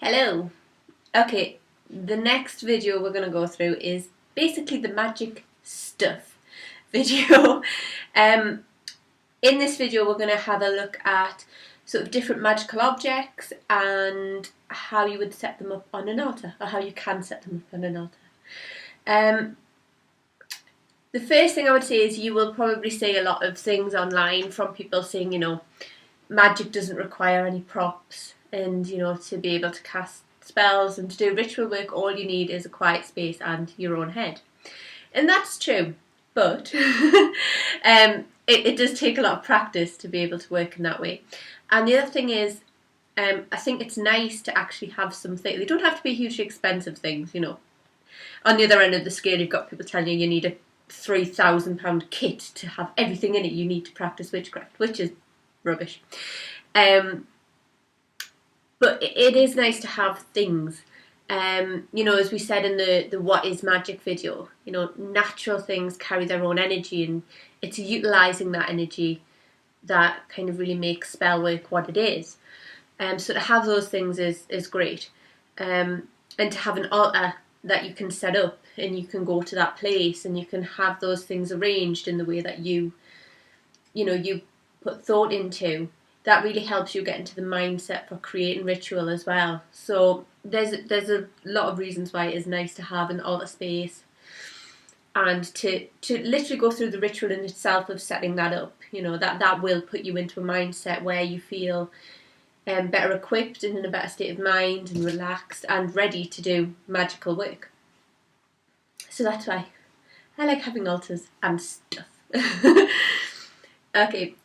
Hello. Okay, the next video we're going to go through is basically the magic stuff video. um, in this video we're going to have a look at sort of different magical objects and how you would set them up on an altar, or how you can set them up on an altar. The first thing I would say is you will probably see a lot of things online from people saying, magic doesn't require any props, and to be able to cast spells and to do ritual work, all you need is a quiet space and your own head. And that's true, but it does take a lot of practice to be able to work in that way. And the other thing is, I think it's nice to actually have something. They don't have to be hugely expensive things, On the other end of the scale, you've got people telling you need a £3,000 kit to have everything in it you need to practice witchcraft, which is rubbish. But it is nice to have things. As we said in the What is Magic video, natural things carry their own energy, and it's utilising that energy that kind of really makes spell work what it is. So to have those things is great. And to have an altar that you can set up and you can go to that place and you can have those things arranged in the way that you put thought into, that really helps you get into the mindset for creating ritual as well. So there's a lot of reasons why it is nice to have an altar space and to literally go through the ritual in itself of setting that up. That will put you into a mindset where you feel better equipped and in a better state of mind and relaxed and ready to do magical work. So that's why I like having altars and stuff. Okay,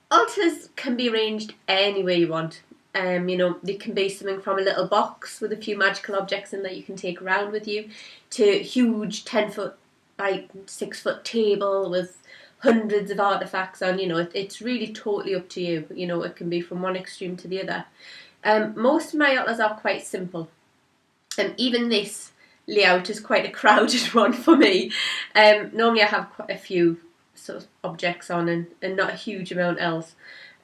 altars can be arranged any way you want. They can be something from a little box with a few magical objects in that you can take around with you, to a huge 10-foot by 6-foot table with hundreds of artifacts on. It's really totally up to you. It can be from one extreme to the other. Most of my altars are quite simple, and even this layout is quite a crowded one for me. Normally I have quite a few sort of objects on and not a huge amount else.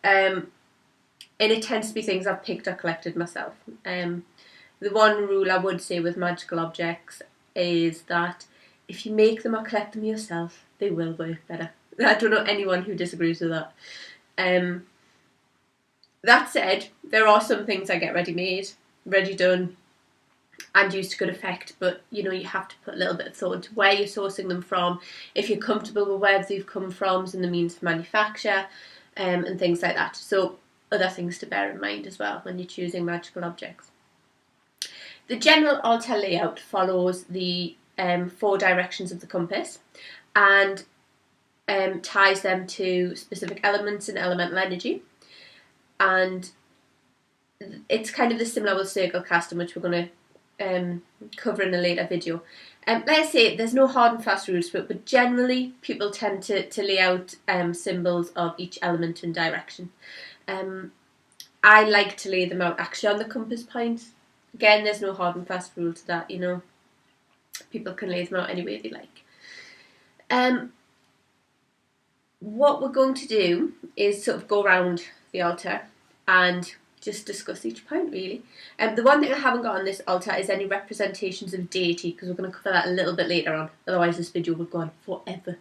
And it tends to be things I've picked or collected myself. The one rule I would say with magical objects is that if you make them or collect them yourself, they will work better. I don't know anyone who disagrees with that. That said, there are some things I get ready-made, ready done, and used to good effect, but you have to put a little bit of thought into where you're sourcing them from, if you're comfortable with where they've come from and the means of manufacture, and things like that. So other things to bear in mind as well when you're choosing magical objects. The general altar layout follows the 4 directions of the compass and ties them to specific elements and elemental energy, and it's kind of the similar with circle casting, which we're going to cover in a later video. Like I say, there's no hard and fast rules to it, but generally people tend to lay out symbols of each element and direction. I like to lay them out actually on the compass points. Again, there's no hard and fast rule to that. People can lay them out any way they like. What we're going to do is sort of go around the altar and just discuss each point, really. The one thing I haven't got on this altar is any representations of deity, because we're going to cover that a little bit later on, otherwise this video would go on forever.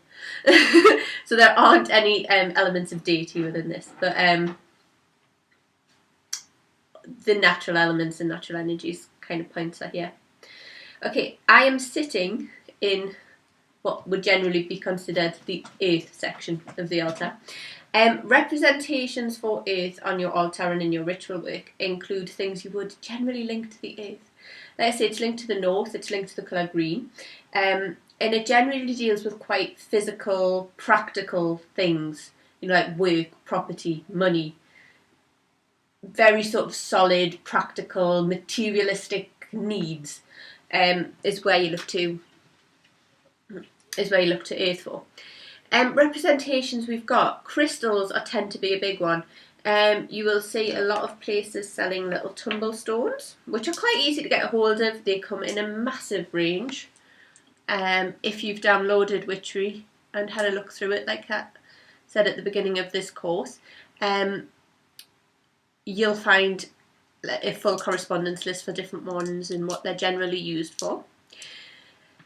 So there aren't any elements of deity within this, but the natural elements and natural energies kind of points are here. Okay, I am sitting in what would generally be considered the earth section of the altar. Representations for earth on your altar and in your ritual work include things you would generally link to the earth. Like I say, it's linked to the north, it's linked to the colour green, and it generally deals with quite physical, practical things, like work, property, money. Very sort of solid, practical, materialistic needs is where you look to earth for. Representations we've got. Crystals tend to be a big one. You will see a lot of places selling little tumble stones, which are quite easy to get a hold of. They come in a massive range. If you've downloaded Witchery and had a look through it, like I said at the beginning of this course, you'll find a full correspondence list for different ones and what they're generally used for.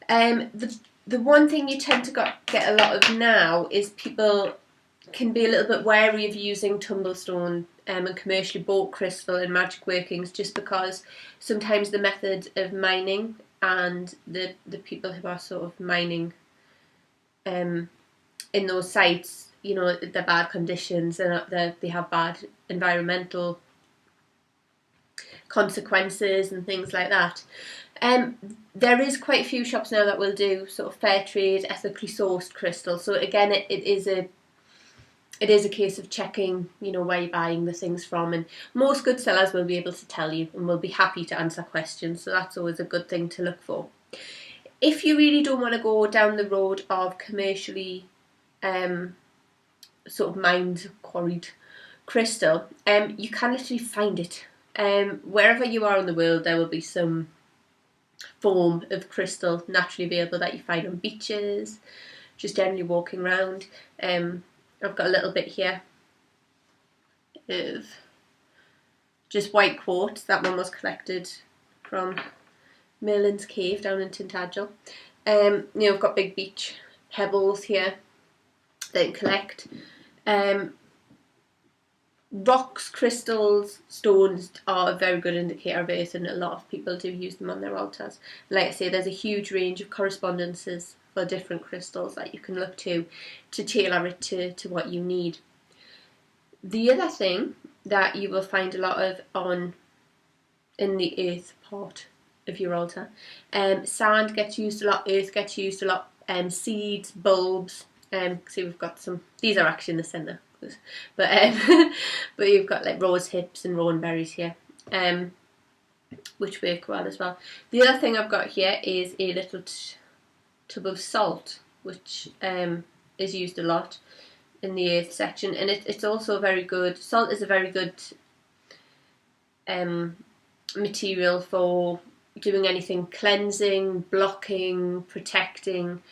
The one thing you tend to get a lot of now is people can be a little bit wary of using tumblestone and commercially bought crystal in magic workings, just because sometimes the method of mining and the people who are sort of mining in those sites, you know, they're bad conditions and they have bad environmental consequences and things like that. There is quite a few shops now that will do sort of fair trade, ethically sourced crystal. So again, it is a case of checking, you know, where you're buying the things from, and most good sellers will be able to tell you and will be happy to answer questions. So that's always a good thing to look for. If you really don't want to go down the road of commercially sort of mined, quarried crystal, you can literally find it. Wherever you are in the world, there will be some form of crystal naturally available that you find on beaches, just generally walking around. I've got a little bit here of just white quartz. That one was collected from Merlin's Cave down in Tintagel. You know, I've got big beach pebbles here that you collect. Rocks, crystals, stones are a very good indicator of earth, and a lot of people do use them on their altars. Like I say, there's a huge range of correspondences for different crystals that you can look to tailor it to what you need. The other thing that you will find a lot of in the earth part of your altar, sand gets used a lot, earth gets used a lot, seeds, bulbs. See, we've got some. These are actually in the centre. But but you've got like rose hips and rowan berries here, which work well as well. The other thing I've got here is a little tub of salt, which is used a lot in the earth section, and it's also very good. Salt is a very good material for doing anything cleansing, blocking, protecting.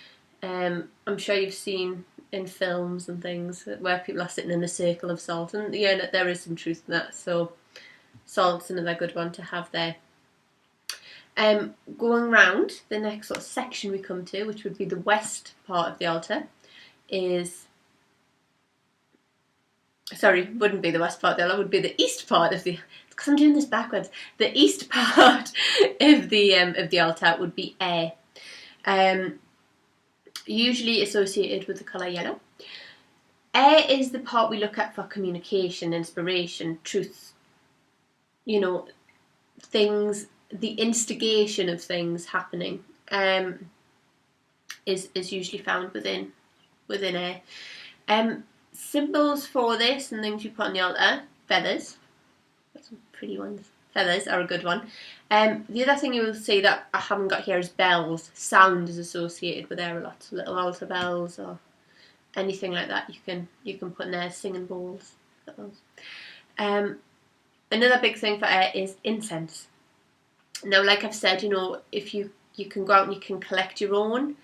I'm sure you've seen in films and things where people are sitting in a circle of salt, and yeah, there is some truth in that. So salt's another good one to have there. Going round, the next sort of section we come to, which would be the west part of the altar, wouldn't be the west part of the altar, would be the east part of the, because I'm doing this backwards. The east part of the altar would be air. Usually associated with the colour yellow. Air is the part we look at for communication, inspiration, truth. You know, things, the instigation of things happening is usually found within air. Symbols for this and things you put on the altar: feathers. Got some pretty ones. Feathers are a good one. The other thing you will see that I haven't got here is bells. Sound is associated with air a lot. So little altar bells or anything like that you can put in there. Singing bowls. Another big thing for air is incense. Now, like I've said, you know, if you can go out and you can collect your own.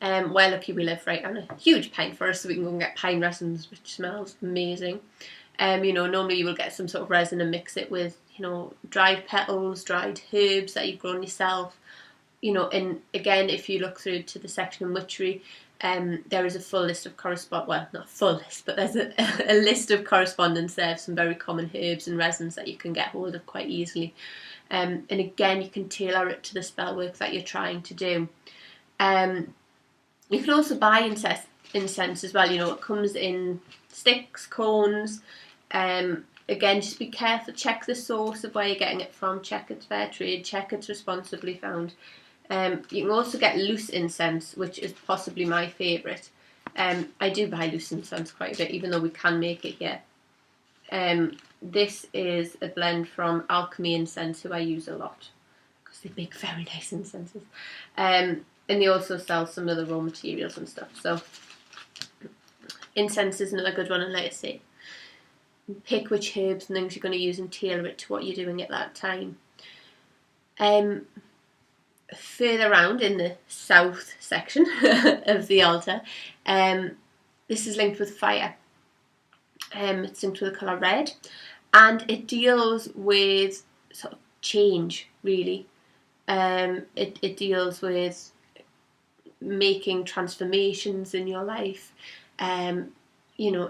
We're lucky we live right on a huge pine forest, so we can go and get pine resins, which smells amazing. You know, normally you will get some sort of resin and mix it with, you know, dried petals, dried herbs that you've grown yourself. You know, and again, if you look through to the section on witchery, there is a full list of not a full list, but there's a list of correspondence there of some very common herbs and resins that you can get hold of quite easily. And again, you can tailor it to the spell work that you're trying to do. You can also buy incense as well. You know, it comes in sticks, cones. Again, just be careful. Check the source of where you're getting it from. Check it's fair trade. Check it's responsibly found. You can also get loose incense, which is possibly my favourite. I do buy loose incense quite a bit, even though we can make it here. This is a blend from Alchemy Incense, who I use a lot because they make very nice incenses. And they also sell some of the raw materials and stuff. So incense is another good one, and like I say, pick which herbs and things you're going to use and tailor it to what you're doing at that time. Further around in the south section of the altar, this is linked with fire. It's linked with the colour red, and it deals with sort of change, really. It deals with making transformations in your life, you know,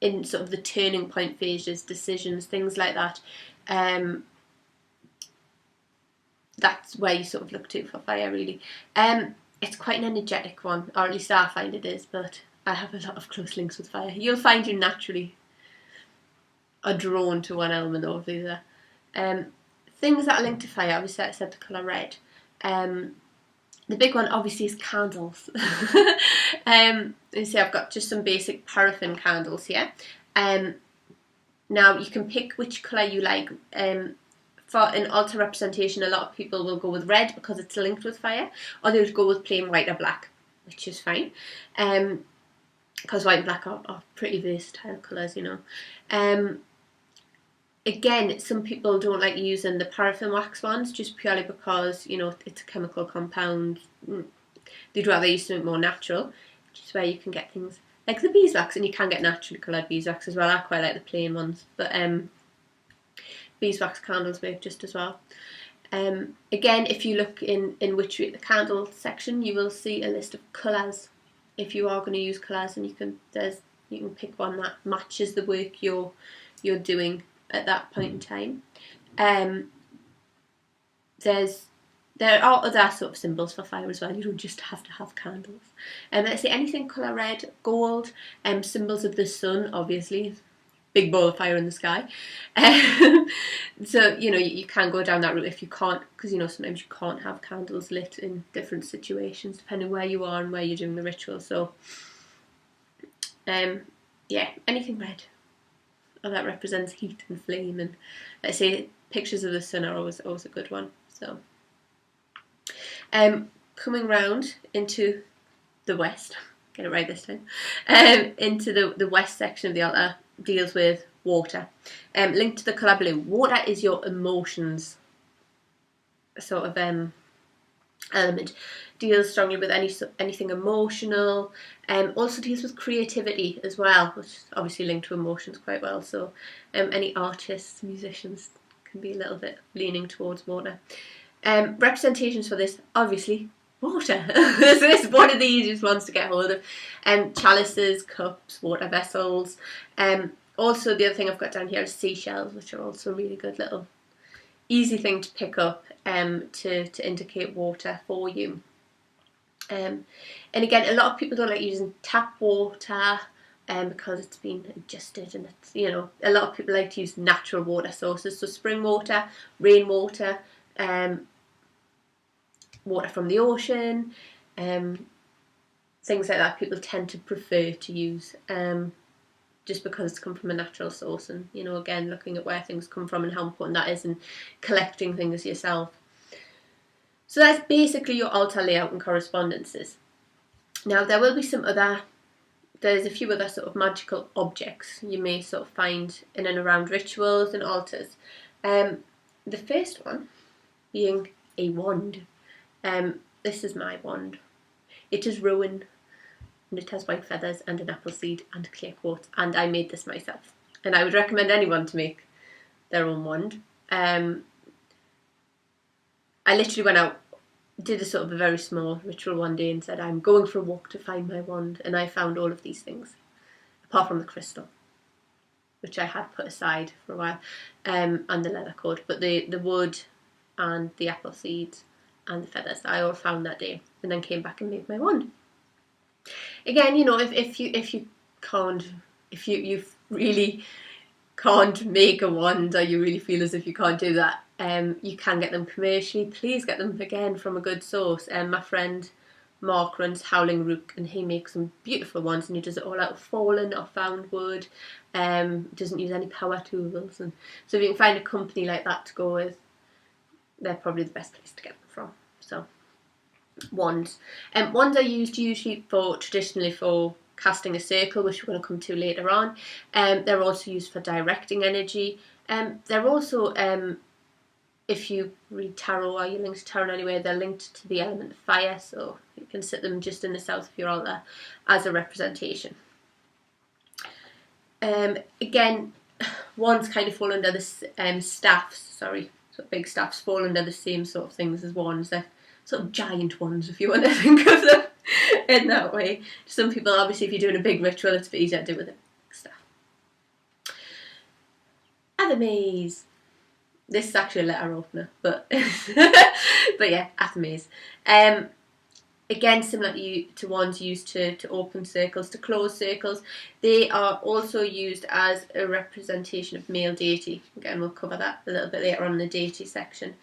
in sort of the turning point phases, decisions, things like that. That's where you sort of look to for fire, really. It's quite an energetic one, or at least I find it is, but I have a lot of close links with fire. You'll find you naturally are drawn to one element or the other. Things that are linked to fire, obviously I said the colour red. The big one obviously is candles. You see I've got just some basic paraffin candles here. Now you can pick which colour you like. For an altar representation, a lot of people will go with red because it's linked with fire, or they would go with plain white or black, which is fine. Because white and black are pretty versatile colours, you know. Again, some people don't like using the paraffin wax ones just purely because, you know, it's a chemical compound. They'd rather use something more natural, which is where you can get things like the beeswax, and you can get naturally coloured beeswax as well. I quite like the plain ones, but beeswax candles work just as well. Again, if you look in witchery at the candle section, you will see a list of colours. If you are going to use colours, and you can pick one that matches the work you're doing at that point in time. There are other sort of symbols for fire as well. You don't just have to have candles. Let's say anything colour red, gold, symbols of the sun, obviously. Big ball of fire in the sky. So, you know, you can go down that route if you can't, because, you know, sometimes you can't have candles lit in different situations, depending where you are and where you're doing the ritual. So, yeah, anything red. Oh, that represents heat and flame, and let's say pictures of the sun are always a good one. So, coming round into the west, get it right this time, into the west section of the altar, deals with water. Linked to the colour blue. Water is your emotions sort of element. Deals strongly with anything emotional. Also deals with creativity as well, which is obviously linked to emotions quite well. So any artists, musicians can be a little bit leaning towards water. Representations for this, obviously, water. This is one of the easiest ones to get hold of. Chalices, cups, water vessels. Also, the other thing I've got down here is seashells, which are also a really good little easy thing to pick up to indicate water for you. And again, a lot of people don't like using tap water because it's been adjusted, and it's, you know, a lot of people like to use natural water sources, so spring water, rainwater, water from the ocean, things like that people tend to prefer to use, just because it's come from a natural source. And, you know, again, looking at where things come from and how important that is, and collecting things yourself. So that's basically your altar layout and correspondences. Now there will be there's a few other sort of magical objects you may sort of find in and around rituals and altars. The first one being a wand. This is my wand. It is rowan, and it has white feathers and an apple seed and clear quartz, and I made this myself. And I would recommend anyone to make their own wand. I literally went out, did a sort of a very small ritual one day and said, I'm going for a walk to find my wand, and I found all of these things, apart from the crystal, which I had put aside for a while, and the leather cord, but the wood and the apple seeds and the feathers I all found that day, and then came back and made my wand. Again, you know, if you really can't make a wand, or you really feel as if you can't do that, you can get them commercially. Please get them again from a good source. My friend Mark runs Howling Rook, and he makes some beautiful ones, and he does it all out of fallen or found wood. Doesn't use any power tools, and so if you can find a company like that to go with, they're probably the best place to get them from. So wands. Wands are used usually traditionally for casting a circle, which we're going to come to later on. They're also used for directing energy. They're also, if you read tarot or you're linked to tarot anyway, they're linked to the element of fire, so you can sit them just in the south of your altar as a representation. Again, wands kind of fall under the staffs. Sorry, sort of big staffs fall under the same sort of things as wands. They're sort of giant ones, if you want to think of them in that way. Some people, obviously, if you're doing a big ritual, it's a bit easier to do with a big staff. Athames. This is actually a letter opener, but but yeah, Athames. Again, similar to wands used to open circles, to close circles. They are also used as a representation of male deity. Again, we'll cover that a little bit later on in the deity section.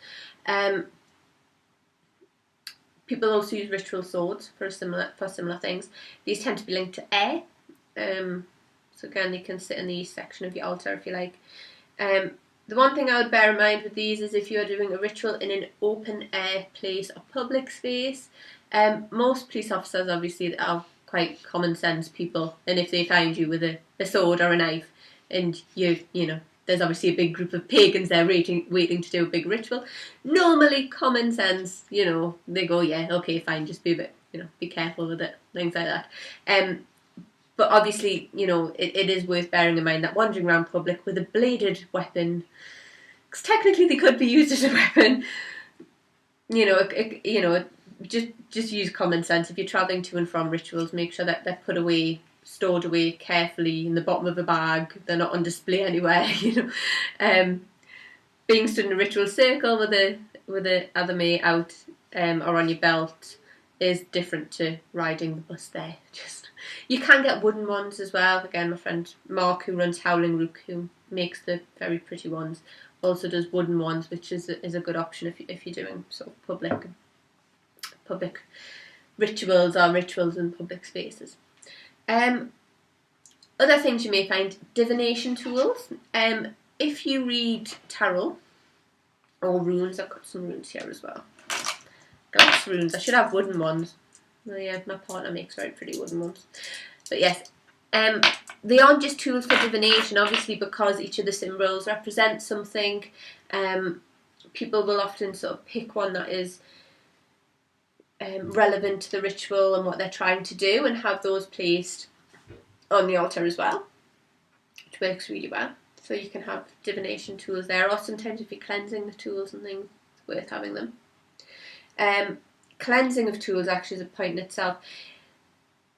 People also use ritual swords for similar things. These tend to be linked to air. So again, they can sit in the east section of your altar if you like. The one thing I would bear in mind with these is if you are doing a ritual in an open air place or public space. Most police officers obviously are quite common sense people, and if they find you with a sword or a knife, and you know there's obviously a big group of pagans there waiting to do a big ritual, normally common sense, they go, yeah, okay, fine, just be a bit, be careful with it, things like that. But obviously, it is worth bearing in mind that wandering around public with a bladed weapon, because technically they could be used as a weapon, just use common sense. If you're travelling to and from rituals, make sure that they're put away, stored away carefully in the bottom of a bag. They're not on display anywhere. Being stood in a ritual circle with a Athame out or on your belt is different to riding the bus there. You can get wooden ones as well. Again, my friend Mark, who runs Howling Rook, who makes the very pretty ones, also does wooden ones, which is a good option if you're doing sort of public rituals or rituals in public spaces. Other things you may find: divination tools. If you read tarot or runes, I've got some runes here as well. Got runes. I should have wooden ones. Oh yeah, my partner makes very pretty wooden ones. But yes, they aren't just tools for divination, obviously, because each of the symbols represents something. People will often sort of pick one that is relevant to the ritual and what they're trying to do, and have those placed on the altar as well, which works really well. So you can have divination tools there, or sometimes if you're cleansing the tools and things, it's worth having them. Cleansing of tools actually is a point in itself.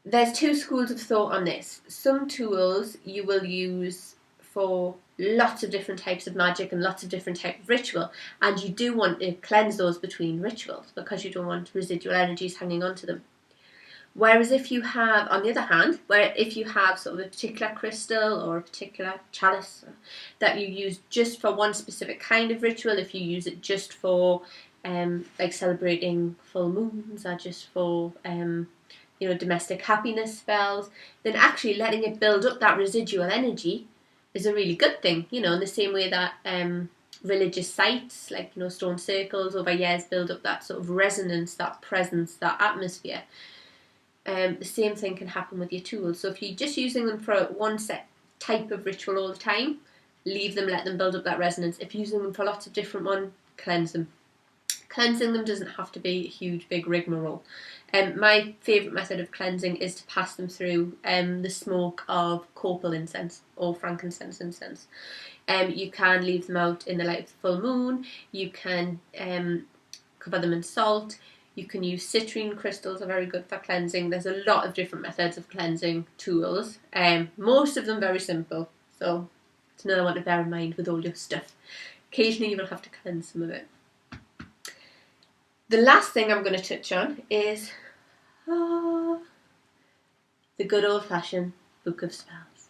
There's two schools of thought on this. Some tools you will use for lots of different types of magic and lots of different types of ritual, and you do want to cleanse those between rituals because you don't want residual energies hanging onto them. Whereas if you have, on the other hand, if you have sort of a particular crystal or a particular chalice that you use just for one specific kind of ritual, if you use it just for like celebrating full moons or just for domestic happiness spells, then actually letting it build up that residual energy is a really good thing, in the same way that religious sites like stone circles over years build up that sort of resonance, that presence, that atmosphere. The same thing can happen with your tools. So if you're just using them for one set type of ritual all the time, leave them, let them build up that resonance. If you're using them for lots of different ones, cleanse them. Cleansing them doesn't have to be a huge big rigmarole. My favourite method of cleansing is to pass them through the smoke of copal incense or frankincense incense. You can leave them out in the light of the full moon. You can cover them in salt. You can use citrine crystals, are very good for cleansing. There's a lot of different methods of cleansing tools. Most of them very simple. So it's another one to bear in mind with all your stuff. Occasionally you will have to cleanse some of it. The last thing I'm going to touch on is the good old-fashioned book of spells.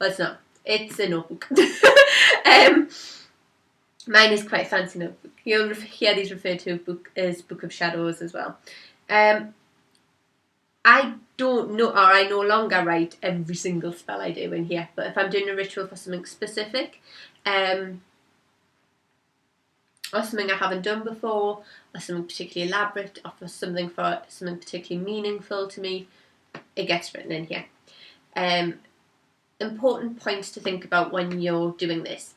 Well, it's not. It's a notebook. Mine is quite a fancy notebook. You'll hear these referred to as Book of Shadows as well. I don't know, or I no longer write every single spell I do in here, but if I'm doing a ritual for something specific, or something I haven't done before, or something particularly elaborate, or for something particularly meaningful to me, it gets written in here. Important points to think about when you're doing this.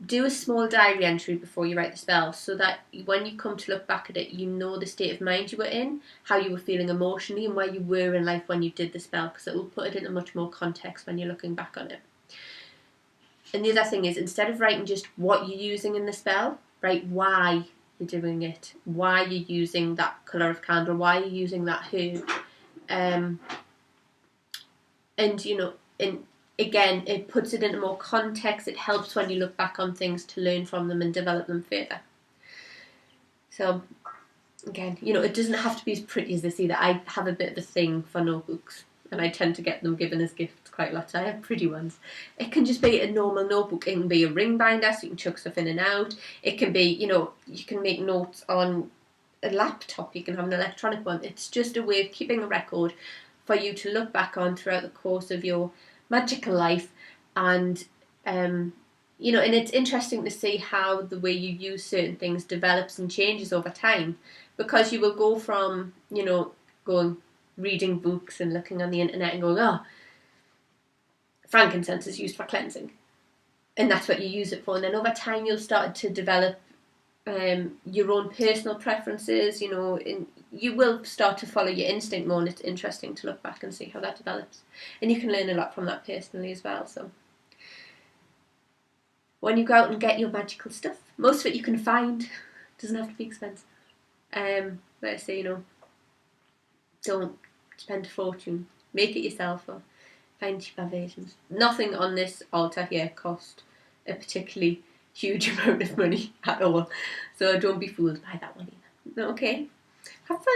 Do a small diary entry before you write the spell, so that when you come to look back at it, you know the state of mind you were in, how you were feeling emotionally, and where you were in life when you did the spell, because it will put it into much more context when you're looking back on it. And the other thing is, instead of writing just what you're using in the spell, write why you're doing it, why you're using that colour of candle, why you're using that herb. And, you know, and again, it puts it into more context. It helps when you look back on things to learn from them and develop them further. So, again, you know, it doesn't have to be as pretty as this either. I have a bit of a thing for notebooks, and I tend to get them given as gifts quite a lot. So I have pretty ones. It can just be a normal notebook. It can be a ring binder, so you can chuck stuff in and out. It can be, you know, you can make notes on a laptop. You can have an electronic one. It's just a way of keeping a record for you to look back on throughout the course of your magical life. And you know, and it's interesting to see how the way you use certain things develops and changes over time, because you will go from, you know, going reading books and looking on the internet and going, oh, frankincense is used for cleansing, and that's what you use it for. And then over time you'll start to develop your own personal preferences, you know, and you will start to follow your instinct more, and it's interesting to look back and see how that develops. And you can learn a lot from that personally as well. So when you go out and get your magical stuff, most of it you can find. It doesn't have to be expensive. Like I say, you know, don't spend a fortune. Make it yourself or find cheaper versions. Nothing on this altar here cost a particularly huge amount of money at all. So don't be fooled by that one either. Okay? Have fun.